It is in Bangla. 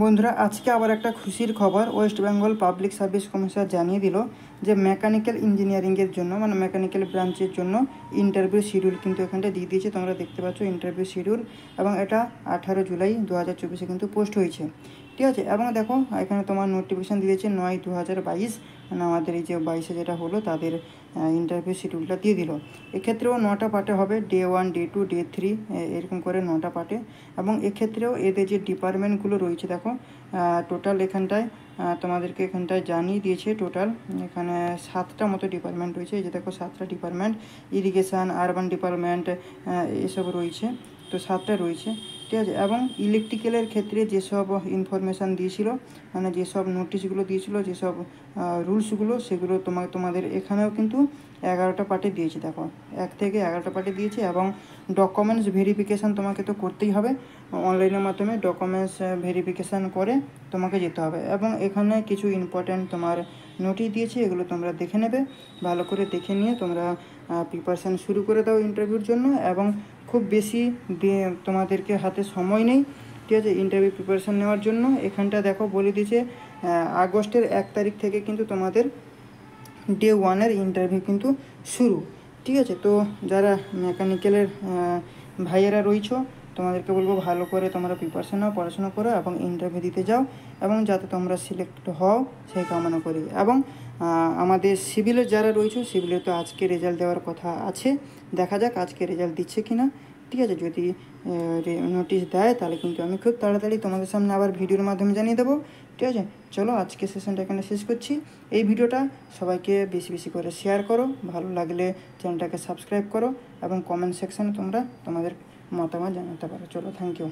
বন্ধুরা আজকে আবার একটা খুশির খবর। West Bengal public service commission জানিয়ে দিল যে মেকানিক্যাল ইঞ্জিনিয়ারিংয়ের জন্য মানে মেকানিক্যাল ব্রাঞ্চের জন্য ইন্টারভিউ শিডিউল কিন্তু এখানটা দিয়ে দিয়েছে। তোমরা দেখতে পাচ্ছ ইন্টারভিউ শিডিউল, এবং এটা 18 জুলাই 2024 কিন্তু পোস্ট হয়েছে। ঠিক আছে, এবং দেখো এখানে তোমার নোটিফিকেশান দিয়েছে 9/2022, মানে আমাদের এই যে 22-এ যেটা হলো তাদের ইন্টারভিউ শিডিউলটা দিয়ে দিল। এক্ষেত্রেও 9টা পার্টে হবে, ডে 1, ডে 2, ডে 3 এরকম করে 9টা পার্টে। এবং এক্ষেত্রেও এদের যে ডিপার্টমেন্টগুলো রয়েছে দেখো, টোটাল এখানটায় তোমাদেরকে এখানটায় জানিয়ে দিয়েছে। টোটাল এখানে 7টা মতো ডিপার্টমেন্ট রয়েছে। এই যে দেখো 7টা ডিপার্টমেন্ট, ইরিগেশন, আরবান ডিপার্টমেন্ট এসব রয়েছে। তো 7টা রয়েছে, ঠিক আছে। এবং ইলেকট্রিক্যালের ক্ষেত্রে যেসব ইনফরমেশান দিয়েছিল, মানে যেসব নোটিশগুলো দিয়েছিল, যেসব রুলসগুলো, সেগুলো তোমাদের এখানেও কিন্তু 11টা পার্টে দিয়েছে। দেখো 1 থেকে 11টা পার্টে দিয়েছে। এবং ডকুমেন্টস ভেরিফিকেশান তোমাকে তো করতেই হবে, অনলাইনের মাধ্যমে ডকুমেন্টস ভেরিফিকেশান করে তোমাকে যেতে হবে। এবং এখানে কিছু ইম্পর্ট্যান্ট তোমার নোটিশ দিয়েছে, এগুলো তোমরা দেখে নেবে। ভালো করে দেখে নিয়ে তোমরা প্রিপারেশান শুরু করে দাও ইন্টারভিউর জন্য। এবং খুব বেশি তোমাদেরকে হাতে সময় নেই, ঠিক আছে, ইন্টারভিউ প্রিপারেশান নেওয়ার জন্য। এখানটা দেখো বলে দিয়েছে আগস্টের 1 তারিখ থেকে কিন্তু তোমাদের ডে 1-এর ইন্টারভিউ কিন্তু শুরু, ঠিক আছে। তো যারা মেকানিক্যালের ভাইয়েরা রয়েছ, তোমাদেরকে বলবো ভালো করে তোমরা প্রিপারেশান নাও, পড়াশোনা করো এবং ইন্টারভিউ দিতে যাও, এবং যাতে তোমরা সিলেক্ট হও সেই কামনা করি। এবং আমাদের সিভিলের যারা রয়েছে, সিভিলের তো আজকে রেজাল্ট দেওয়ার কথা আছে, দেখা যাক আজকে রেজাল্ট দিচ্ছে কি না, ঠিক আছে। যদি নোটিশ দেয় তাহলে কিন্তু আমি খুব তাড়াতাড়ি তোমাদের সামনে আবার ভিডিওর মাধ্যমে জানিয়ে দেবো, ঠিক আছে। চলো আজকে সেশনটা এখানে শেষ করছি। এই ভিডিওটা সবাইকে বেশি বেশি করে শেয়ার করো, ভালো লাগলে চ্যানেলটাকে সাবস্ক্রাইব করো, এবং কমেন্ট সেকশানে তোমরা তোমাদের মতামত জানাতে পারো। চলো, থ্যাংক ইউ।